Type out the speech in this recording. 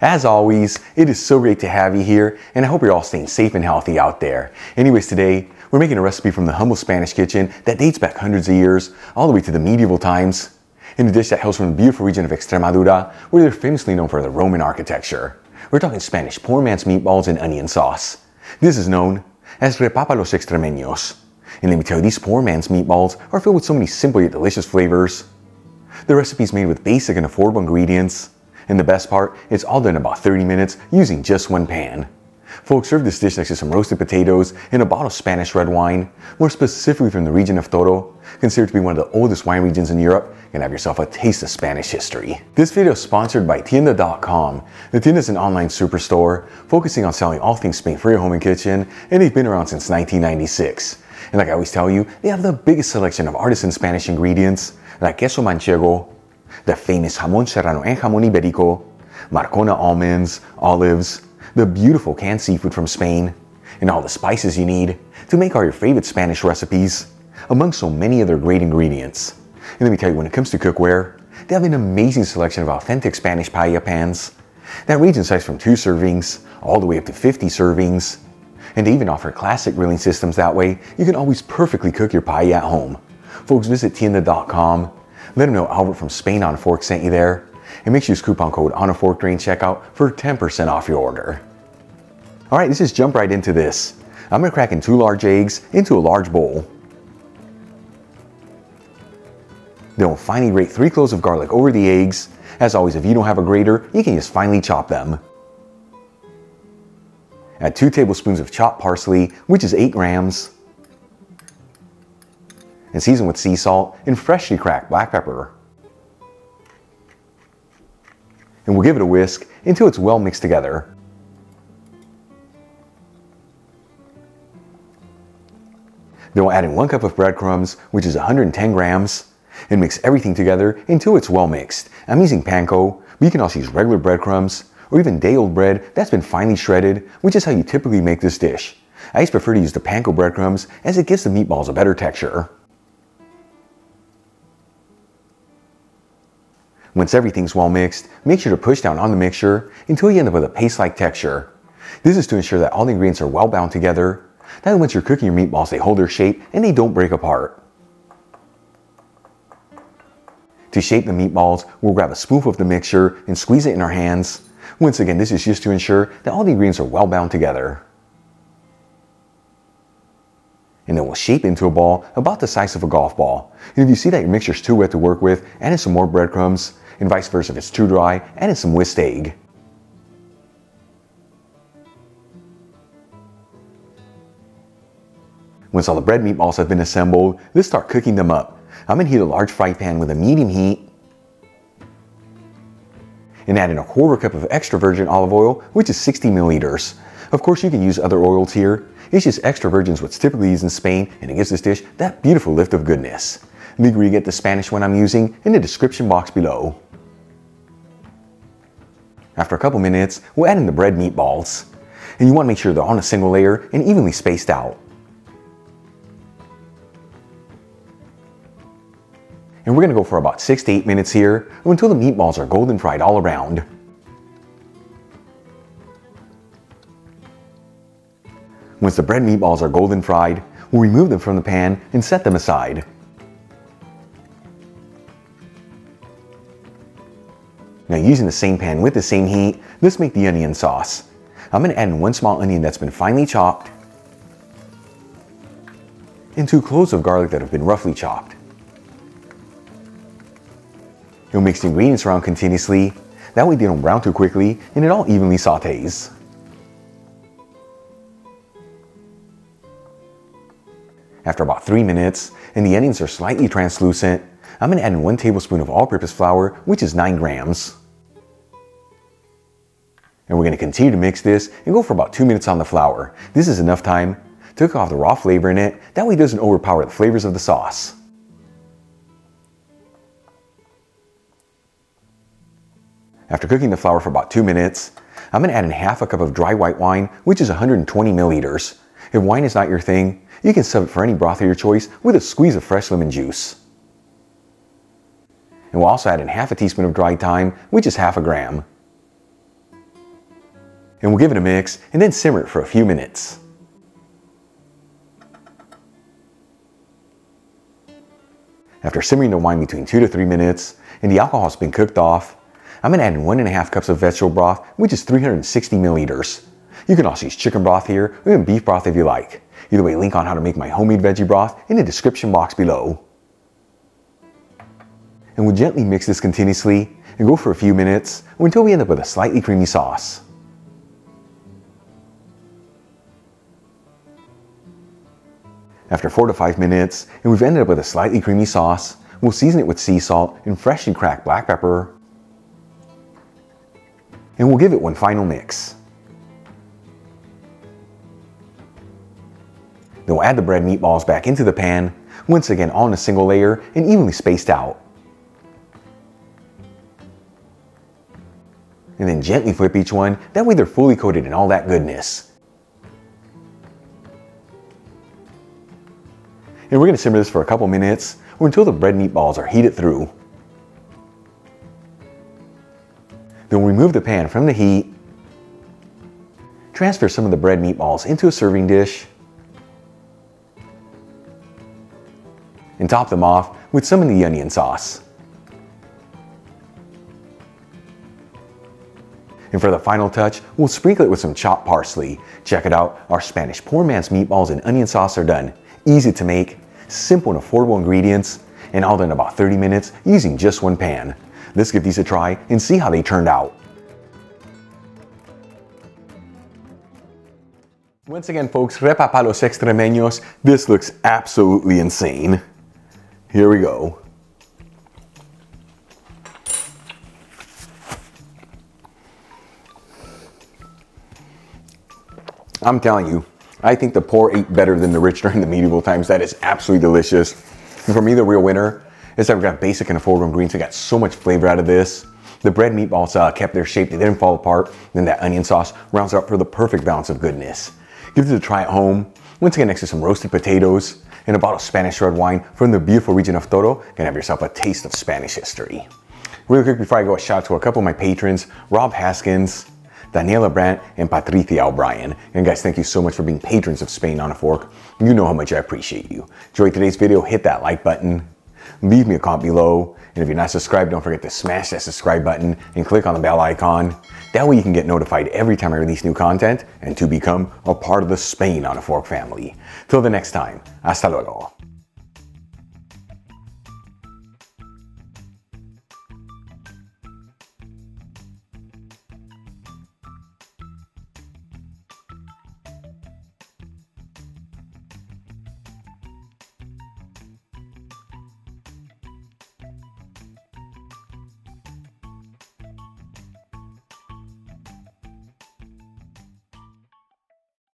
As always, it is so great to have you here, and I hope you're all staying safe and healthy out there. Anyways, today, we're making a recipe from the humble Spanish kitchen that dates back hundreds of years, all the way to the medieval times, in a dish that hails from the beautiful region of Extremadura, where they're famously known for their Roman architecture. We're talking Spanish poor man's meatballs and onion sauce. This is known as repapa los extremeños. And let me tell you, these poor man's meatballs are filled with so many simple yet delicious flavors. The recipe's made with basic and affordable ingredients. And the best part, it's all done in about 30 minutes using just one pan. Folks, serve this dish next to some roasted potatoes and a bottle of Spanish red wine, more specifically from the region of Toro, considered to be one of the oldest wine regions in Europe, and have yourself a taste of Spanish history. This video is sponsored by Tienda.com. The Tienda is an online superstore focusing on selling all things Spain for your home and kitchen, and they've been around since 1996. And like I always tell you, they have the biggest selection of artisan Spanish ingredients, like queso manchego, the famous jamón serrano and jamón ibérico, Marcona almonds, olives, the beautiful canned seafood from Spain, and all the spices you need to make all your favorite Spanish recipes, among so many other great ingredients. And let me tell you, when it comes to cookware, they have an amazing selection of authentic Spanish paella pans that range in size from 2 servings all the way up to 50 servings. And they even offer classic grilling systems, that way you can always perfectly cook your paella at home. Folks, visit Tienda.com. Let them know Albert from Spain on a Fork sent you there, and make sure you use coupon code ONAFORK during checkout for 10% off your order. Alright, let's just jump right into this. I'm going to crack in 2 large eggs into a large bowl. Then we'll finely grate 3 cloves of garlic over the eggs. As always, if you don't have a grater, you can just finely chop them. Add 2 tablespoons of chopped parsley, which is 8 grams. And season with sea salt and freshly cracked black pepper. And we'll give it a whisk until it's well mixed together. Then we'll add in 1 cup of breadcrumbs, which is 110 grams, and mix everything together until it's well mixed. I'm using panko, but you can also use regular breadcrumbs, or even day-old bread that's been finely shredded, which is how you typically make this dish. I just prefer to use the panko breadcrumbs as it gives the meatballs a better texture. Once everything's well mixed, make sure to push down on the mixture until you end up with a paste-like texture. This is to ensure that all the ingredients are well bound together. That way, once you're cooking your meatballs, they hold their shape and they don't break apart. To shape the meatballs, we'll grab a spoonful of the mixture and squeeze it in our hands. Once again, this is just to ensure that all the ingredients are well bound together. And then we'll shape into a ball about the size of a golf ball. And if you see that your mixture is too wet to work with, add in some more breadcrumbs, and vice versa if it's too dry, add in some whisked egg. Once all the bread meatballs have been assembled, let's start cooking them up. I'm going to heat a large fry pan with a medium heat, and add in 1/4 cup of extra virgin olive oil, which is 60 milliliters. Of course, you can use other oils here. It's just extra virgin is what's typically used in Spain, and it gives this dish that beautiful lift of goodness. Make sure you get the Spanish one I'm using in the description box below. After a couple minutes, we'll add in the bread meatballs. And you want to make sure they're on a single layer and evenly spaced out. And we're going to go for about 6 to 8 minutes here, until the meatballs are golden fried all around. Once the bread meatballs are golden fried, we'll remove them from the pan and set them aside. Now, using the same pan with the same heat, let's make the onion sauce. I'm going to add in 1 small onion that's been finely chopped, and 2 cloves of garlic that have been roughly chopped. You'll mix the ingredients around continuously, that way they don't brown too quickly and it all evenly sautés. After about 3 minutes, and the onions are slightly translucent, I'm going to add in 1 tablespoon of all-purpose flour, which is 9 grams. And we're going to continue to mix this and go for about 2 minutes on the flour. This is enough time to cook off the raw flavor in it, that way it doesn't overpower the flavors of the sauce. After cooking the flour for about 2 minutes, I'm going to add in 1/2 cup of dry white wine, which is 120 milliliters. If wine is not your thing, you can sub it for any broth of your choice with a squeeze of fresh lemon juice. And we'll also add in 1/2 teaspoon of dried thyme, which is 1/2 gram. And we'll give it a mix and then simmer it for a few minutes. After simmering the wine between 2 to 3 minutes and the alcohol has been cooked off, I'm going to add in 1.5 cups of vegetable broth, which is 360 milliliters. You can also use chicken broth here, or even beef broth if you like. Either way, link on how to make my homemade veggie broth in the description box below. And we'll gently mix this continuously and go for a few minutes until we end up with a slightly creamy sauce. After 4 to 5 minutes, and we've ended up with a slightly creamy sauce, we'll season it with sea salt and freshly cracked black pepper. And we'll give it one final mix. Then we'll add the bread meatballs back into the pan, once again on a single layer and evenly spaced out. And then gently flip each one, that way they're fully coated in all that goodness. And we're going to simmer this for a couple minutes or until the bread meatballs are heated through. Then we'll remove the pan from the heat, transfer some of the bread meatballs into a serving dish, and top them off with some of the onion sauce. And for the final touch, we'll sprinkle it with some chopped parsley. Check it out, our Spanish poor man's meatballs and onion sauce are done. Easy to make, simple and affordable ingredients, and all done in about 30 minutes using just one pan. Let's give these a try and see how they turned out. Once again folks, Repa pa los extremeños, this looks absolutely insane. Here we go. I'm telling you, I think the poor ate better than the rich during the medieval times. That is absolutely delicious. And for me, the real winner is that we've got basic and affordable ingredients. We got so much flavor out of this. The bread meatballs kept their shape, they didn't fall apart. Then that onion sauce rounds out for the perfect balance of goodness. Give this a try at home. Once again, next to some roasted potatoes and a bottle of Spanish red wine from the beautiful region of Toro, you can have yourself a taste of Spanish history. Really quick before I go, a shout out to a couple of my patrons, Rob Haskins, Daniela Brandt, and Patricia O'Brien. And guys, thank you so much for being patrons of Spain on a Fork. You know how much I appreciate you. Enjoyed today's video, hit that like button, leave me a comment below, and if you're not subscribed, don't forget to smash that subscribe button and click on the bell icon. That way you can get notified every time I release new content and to become a part of the Spain on a Fork family. Till the next time, hasta luego.